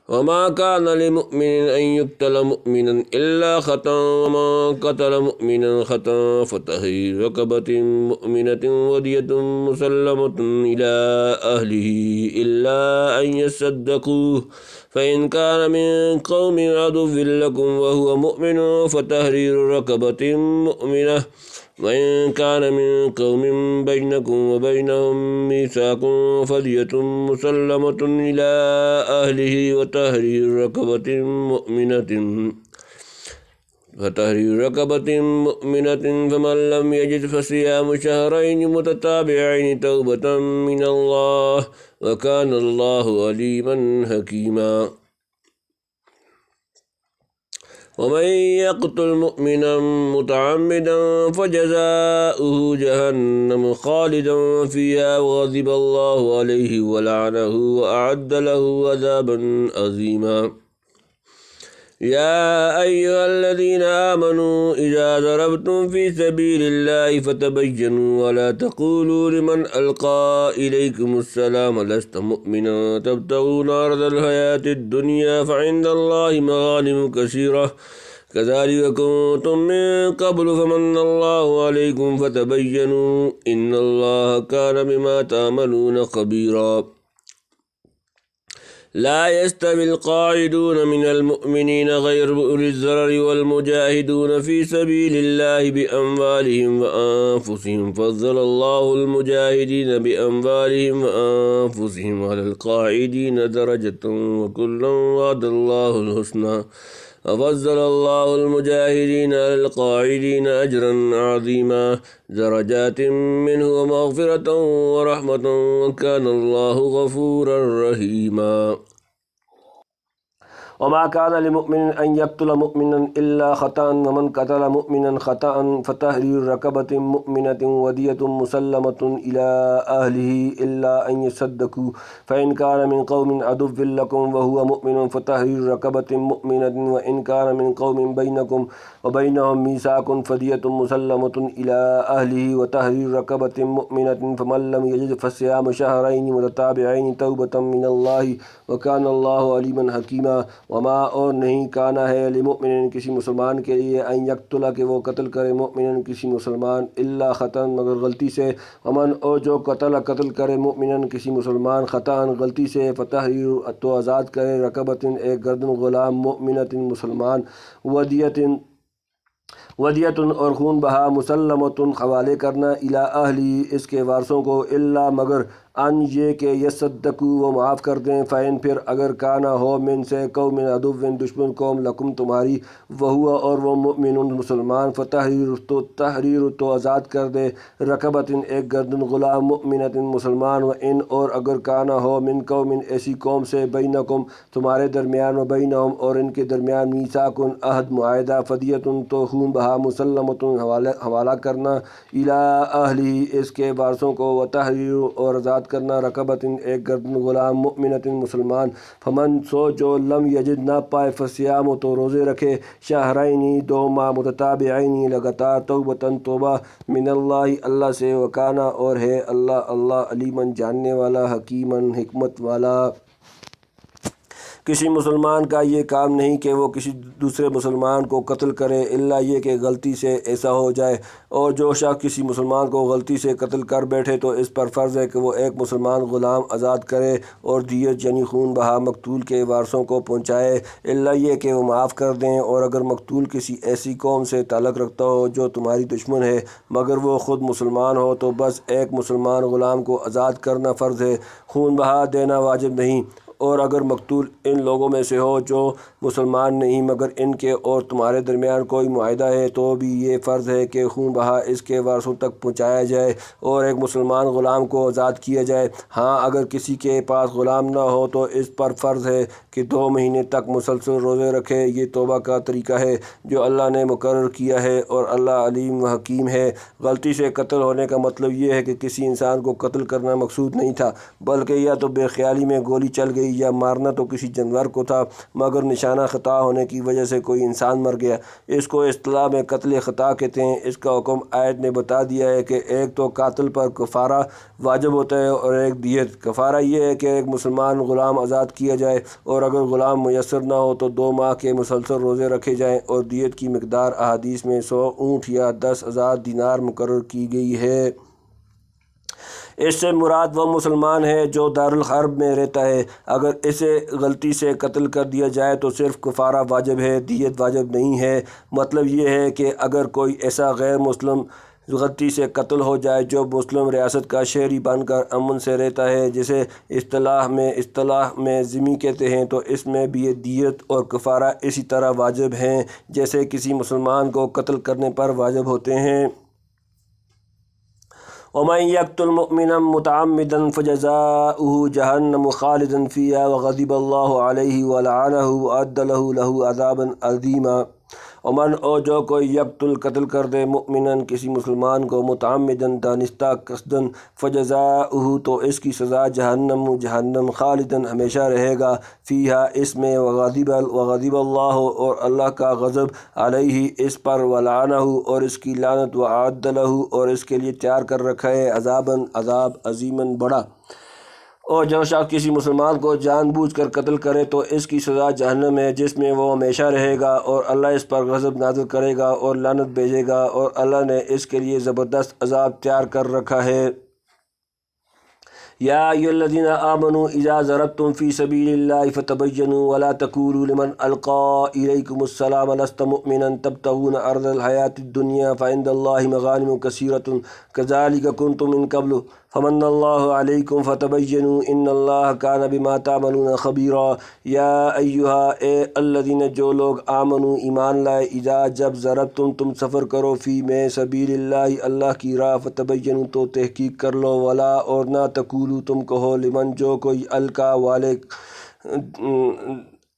وما كان لمؤمن أن يقتل مؤمنا إلا خطأ ومن قتل مؤمنا خطأ فتحرير رقبة مؤمنة ودية مسلمة إلى أهله إلا أن يصدقوا فإن كان من قوم عدو لكم وهو مؤمن فتحرير رقبة مؤمنة وإن كان من قوم بينكم وبينهم ميثاق فدية مسلمة إلى أهله وتحرير رقبة مؤمنة فمن لم يجد فصيام شهرين متتابعين توبة من الله وكان الله عليما حكيما. ومن يقتل مؤمنا متعمدا فجزاؤه جهنم خالدا فيها وغضب الله عليه ولعنه وأعد له عذابا عظيما. يا أيها الذين آمنوا إذا ضربتم في سبيل الله فتبينوا ولا تقولوا لمن ألقى إليكم السلام لست مؤمنا تبتغون عرض الحياة الدنيا فعند الله مغانم كثيرة كذلك كنتم من قبل فمن الله عليكم فتبينوا إن الله كان بما تعملون خبيرا. لا يستوي القاعدون من المؤمنين غير أولي الضرر والمجاهدون في سبيل الله بأموالهم وأنفسهم فضل الله المجاهدين بأموالهم وأنفسهم على القاعدين درجة وكلا وعد الله الحسنى وفضل الله المجاهدين على القاعدين أجرا عظيما درجات منه ومغفرة ورحمة وكان الله غفورا رحيما. وما كان لمؤمن أن يقتل مؤمنا إلا خطأ ومن قتل مؤمنا خطأ فتحرير رقبة مؤمنة ودية مسلمة إلى أهله إلا أن يصدقوا فإن كان من قوم عدو لكم وهو مؤمن فتحرير رقبة مؤمنة وإن كان من قوم بينكم وبينهم ميثاق فدية مسلمة إلى أهله وتحرير رقبة مؤمنة فمن لم يجد فصيام شهرين متتابعين توبة من الله وكان الله عليما حكيما. وما اور نہیں کانا ہے لمؤمن کسی مسلمان کے لیے ان یقتل کہ وہ قتل کرے مؤمن کسی مسلمان الا خطأ مگر غلطی سے ومن اور جو قتل کرے مؤمن کسی مسلمان خطأ غلطی سے فتحریر تو آزاد کرے رقبۃ ایک گردن غلام مؤمنۃ مسلمان ودیۃ اور خون بہا مسلمۃ حوالے کرنا الی اہلی اس کے وارثوں کو الا مگر ان یہ کہ یصدقوا وہ معاف کر دیں فین پھر اگر کانا ہو من سے قوم عدو دشمن قوم لکم تمہاری وہوا اور وہ مؤمن مسلمان تحریر تو آزاد کر دے رقبۃ ایک گردن غلام مؤمنۃ مسلمان و ان اور اگر کانا ہو من قوم ایسی قوم سے بینکم تمہارے درمیان و بینہم اور ان کے درمیان میثاق عہد معاہدہ فدیۃ تو خون بہا مسلمۃ حوالہ کرنا الی اہلی اس کے وارثوں کو و تحریر اور آزاد کرنا رقبۃ ایک گردن غلام مؤمنۃ مسلمان فمن سو جو لم یجد نہ پائے فصیام تو روزے رکھے شہرین 2 ماہ متتابعین لگاتار توبۃ توبہ من اللہ اللہ سے وکانا اور ہے اللہ علیمن جاننے والا حکیمن حکمت والا. کسی مسلمان کا یہ کام نہیں کہ وہ کسی دوسرے مسلمان کو قتل کرے الا یہ کہ غلطی سے ایسا ہو جائے اور جو شخص کسی مسلمان کو غلطی سے قتل کر بیٹھے تو اس پر فرض ہے کہ وہ ایک مسلمان غلام آزاد کرے اور دیت یعنی خون بہا مقتول کے وارثوں کو پہنچائے الا یہ کہ وہ معاف کر دیں. اور اگر مقتول کسی ایسی قوم سے تعلق رکھتا ہو جو تمہاری دشمن ہے مگر وہ خود مسلمان ہو تو بس ایک مسلمان غلام کو آزاد کرنا فرض ہے خون بہا دینا واجب نہیں. اور اگر مقتول ان لوگوں میں سے ہو جو مسلمان نہیں مگر ان کے اور تمہارے درمیان کوئی معاہدہ ہے تو بھی یہ فرض ہے کہ خون بہا اس کے وارثوں تک پہنچایا جائے اور ایک مسلمان غلام کو آزاد کیا جائے. ہاں اگر کسی کے پاس غلام نہ ہو تو اس پر فرض ہے کہ 2 مہینے تک مسلسل روزے رکھے. یہ توبہ کا طریقہ ہے جو اللہ نے مقرر کیا ہے اور اللہ علیم و حکیم ہے. غلطی سے قتل ہونے کا مطلب یہ ہے کہ کسی انسان کو قتل کرنا مقصود نہیں تھا بلکہ یا تو بے خیالی میں گولی چل گئی یا مارنا تو کسی جانور کو تھا مگر نشانہ خطا ہونے کی وجہ سے کوئی انسان مر گیا، اس کو اصطلاح میں قتل خطا کہتے ہیں۔ اس کا حکم آیت نے بتا دیا ہے کہ ایک تو قاتل پر کفارہ واجب ہوتا ہے اور ایک دیت۔ کفارہ یہ ہے کہ ایک مسلمان غلام آزاد کیا جائے، اور اگر غلام میسر نہ ہو تو 2 ماہ کے مسلسل روزے رکھے جائیں، اور دیت کی مقدار احادیث میں 100 اونٹ یا 10,000 دینار مقرر کی گئی ہے۔ اس سے مراد وہ مسلمان ہے جو دارالحرب میں رہتا ہے، اگر اسے غلطی سے قتل کر دیا جائے تو صرف کفارہ واجب ہے، دیت واجب نہیں ہے۔ مطلب یہ ہے کہ اگر کوئی ایسا غیر مسلم غلطی سے قتل ہو جائے جو مسلم ریاست کا شہری بن کر امن سے رہتا ہے، جسے اصطلاح میں ذمہ کہتے ہیں، تو اس میں بھی دیت اور کفارہ اسی طرح واجب ہیں جیسے کسی مسلمان کو قتل کرنے پر واجب ہوتے ہیں۔ وَمَن يَقْتُلْ مُؤْمِنًا مُتَعَمِّدًا فَجَزَاؤُهُ جَهَنَّمُ خَالِدًا فِيهَا وَغَضِبَ اللَّهُ عَلَيْهِ وَلَعَنَهُ وَأَعَدَّ لَهُ عَذَابًا عَظِيمًا۔ ومن جو کوئی یقتل قتل کر دے مؤمناً کسی مسلمان کو متعمداً دانستہ قصداً فجزاؤہ تو اس کی سزا جہنم خالداً ہمیشہ رہے گا، فیہا اس میں، وغضب اللہ اور اللہ کا غضب، علیہ اس پر، ولعنہ اور اس کی لعنت، وأعد لہ اور اس کے لیے تیار کر رکھا ہے عذاب عظیماً بڑا۔ اور جو شخص کسی مسلمان کو جان بوجھ کر قتل کرے تو اس کی سزا جہنم ہے جس میں وہ ہمیشہ رہے گا، اور اللہ اس پر غضب نازل کرے گا اور لعنت بھیجے گا، اور اللہ نے اس کے لیے زبردست عذاب تیار کر رکھا ہے۔ یا ایھا الذین آمنوا اذا ضربتم فی سبیل اللہ فتبینوا ولا تقولوا لمن القی الیکم السلام لست مؤمنا تبتغون عرض الحیاۃ الدنیا فعند اللہ مغانم کثیرۃ کذلک کنتم من قبل فمن اللہ علیکم فتبینوا ان اللہ کان بما تعملون خبیرا۔ یا ایھا اے الذین جو لوگ آمنوا ایمان لائے، اذا جب ضربتم تم سفر کرو، فی میں سبیل اللہ اللہ کی راہ، فتبینوا تو تحقیق کر لو، ولا اور نہ تقولوا تم کہو، لمن جو کوئی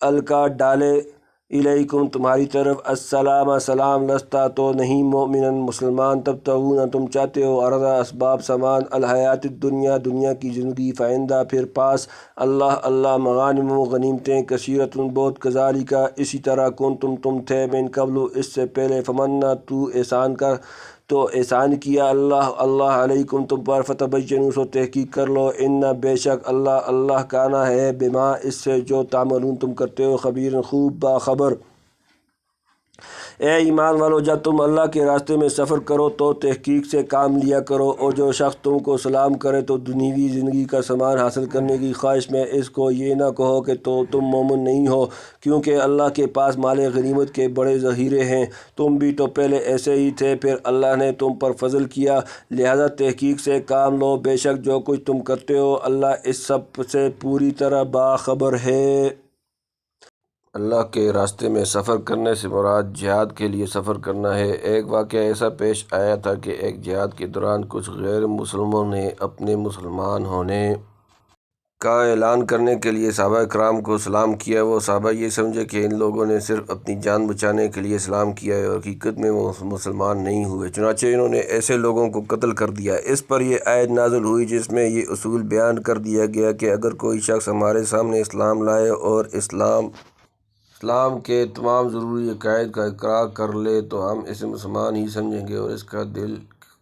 القا ڈالے، الیکم تمہاری طرف، السلام سلام، لستا تو نہیں، مومنن مسلمان، تبتغون تم چاہتے ہو، عرض اسباب سامان، الحیات الدنیا دنیا کی زندگی، فعندہ پھر پاس، اللہ مغانم غنیمتیں، کثیرۃ بہت، کذالک اسی طرح، کنتم تم تھے، من قبل اس سے پہلے، فمنا تو احسان کیا اللہ علیکم تم پر، فتبینوا سو تحقیق کر لو، ان بے شک اللہ کانا ہے، بما اس سے جو تعملون تم کرتے ہو، خبیر خوب باخبر۔ اے ایمان والو جب تم اللہ کے راستے میں سفر کرو تو تحقیق سے کام لیا کرو، اور جو شخص تم کو سلام کرے تو دنیوی زندگی کا سامان حاصل کرنے کی خواہش میں اس کو یہ نہ کہو کہ تم مومن نہیں ہو، کیونکہ اللہ کے پاس مال غنیمت کے بڑے ذخیرے ہیں، تم بھی تو پہلے ایسے ہی تھے، پھر اللہ نے تم پر فضل کیا، لہذا تحقیق سے کام لو، بے شک جو کچھ تم کرتے ہو اللہ اس سب سے پوری طرح باخبر ہے۔ اللہ کے راستے میں سفر کرنے سے مراد جہاد کے لیے سفر کرنا ہے۔ ایک واقعہ ایسا پیش آیا تھا کہ ایک جہاد کے دوران کچھ غیر مسلموں نے اپنے مسلمان ہونے کا اعلان کرنے کے لیے صحابہ کرام کو سلام کیا۔ وہ صحابہ یہ سمجھے کہ ان لوگوں نے صرف اپنی جان بچانے کے لیے سلام کیا ہے اور حقیقت میں وہ مسلمان نہیں ہوئے، چنانچہ انہوں نے ایسے لوگوں کو قتل کر دیا۔ اس پر یہ آیت نازل ہوئی جس میں یہ اصول بیان کر دیا گیا کہ اگر کوئی شخص ہمارے سامنے اسلام لائے اور اسلام کے تمام ضروری عقائد کا اقرار کر لے تو ہم اسے مسلمان ہی سمجھیں گے اور اس کا دل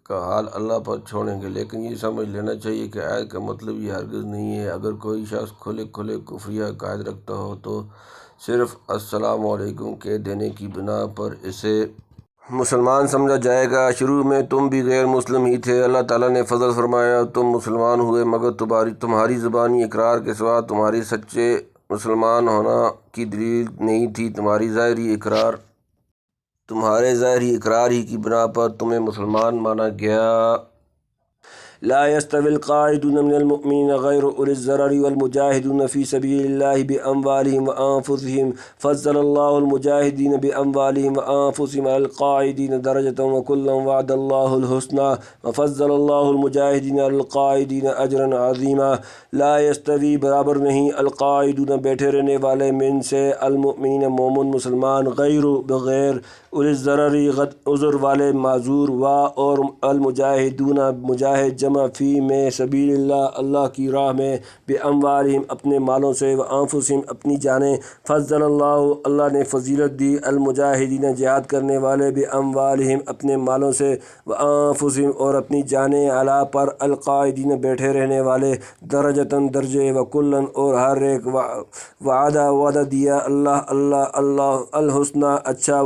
کا حال اللہ پر چھوڑیں گے، لیکن یہ سمجھ لینا چاہیے کہ آیت کا مطلب یہ ہرگز نہیں ہے اگر کوئی شخص کھلے کفریہ عقائد رکھتا ہو تو صرف السلام علیکم کہہ دینے کی بنا پر اسے مسلمان سمجھا جائے گا۔ شروع میں تم بھی غیر مسلم ہی تھے، اللہ تعالیٰ نے فضل فرمایا تم مسلمان ہوئے، مگر تمہاری زبانی اقرار کے سوا تمہاری سچے مسلمان ہونا کی دلیل نہیں تھی، تمہارے ظاہری اقرار ہی کی بنا پر تمہیں مسلمان مانا گیا۔ لا يستوي القاعدون من المؤمنين غير أولي الضرر والمجاهدون في سبيل الله بأموالهم وأنفسهم فضل الله المجاهدين بأموالهم وأنفسهم على القاعدين درجة وكلا وعد الله الحسنى وفضل الله المجاهدين على القاعدين أجرا عظيما۔ لا يستوي برابر نہیں، القاعدون بیٹھے رہنے والے، من سے، المؤمنین مومن مسلمان، غیر بغیر، اولی الضرر عذر والے معذور، اور المجاہدون مجاہد جمع فی میں سبیل اللہ کی راہ میں باموالہم اپنے مالوں سے وانفسہم اپنی جانیں فضل اللہ نے فضیلت دی المجاہدین جہاد کرنے والے باموالہم اپنے مالوں سے وانفسہم اور اپنی جانیں علی پر القاعدین بیٹھے رہنے والے درجتاً درجے وکلن اور ہر ایک وعدہ دیا اللہ الحسنہ اچھا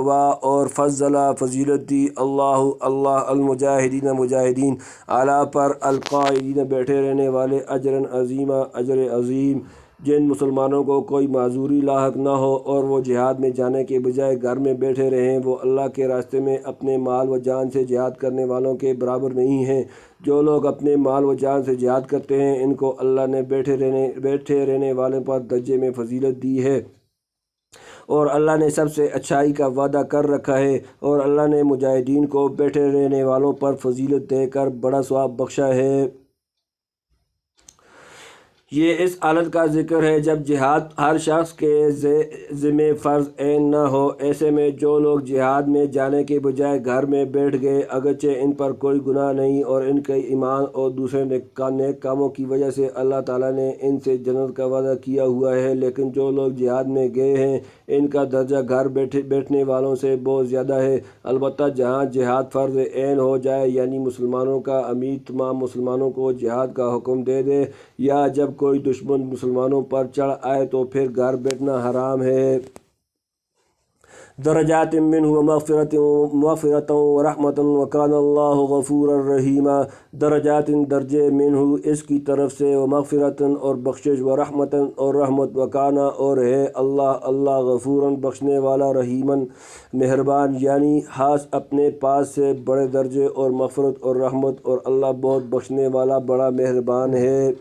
اور فضل فضیلت دی اللہ المجاہدین مجاہدین اعلیٰ پر القاعدین بیٹھے رہنے والے اجراً عظیمہ اجر عظیم جن مسلمانوں کو کوئی معذوری لاحق نہ ہو اور وہ جہاد میں جانے کے بجائے گھر میں بیٹھے رہیں وہ اللہ کے راستے میں اپنے مال و جان سے جہاد کرنے والوں کے برابر نہیں ہیں۔ جو لوگ اپنے مال و جان سے جہاد کرتے ہیں ان کو اللہ نے بیٹھے رہنے والوں پر درجے میں فضیلت دی ہے اور اللہ نے سب سے اچھائی کا وعدہ کر رکھا ہے اور اللہ نے مجاہدین کو بیٹھے رہنے والوں پر فضیلت دے کر بڑا ثواب بخشا ہے۔ یہ اس حالت کا ذکر ہے جب جہاد ہر شخص کے ذمہ فرض عین نہ ہو، ایسے میں جو لوگ جہاد میں جانے کے بجائے گھر میں بیٹھ گئے اگرچہ ان پر کوئی گناہ نہیں اور ان کے ایمان اور دوسرے نیک کاموں کی وجہ سے اللہ تعالیٰ نے ان سے جنت کا وعدہ کیا ہوا ہے، لیکن جو لوگ جہاد میں گئے ہیں ان کا درجہ گھر بیٹھنے والوں سے بہت زیادہ ہے۔ البتہ جہاں جہاد فرض عین ہو جائے یعنی مسلمانوں کا امیر تمام مسلمانوں کو جہاد کا حکم دے دے یا جب کوئی دشمن مسلمانوں پر چڑھ آئے تو پھر گھر بیٹھنا حرام ہے۔ درجات منہ ومغفرۃ ورحمۃ وکان اللہ غفورا رحیما درجات درجے منہ اس کی طرف سے ومغفرۃ اور بخشش ورحمۃ اور رحمت وکانا اور ہے اللہ غفوراً بخشنے والا رحیماً مہربان یعنی خاص اپنے پاس سے بڑے درجے اور مغفرت اور رحمت اور اللہ بہت بخشنے والا بڑا مہربان ہے۔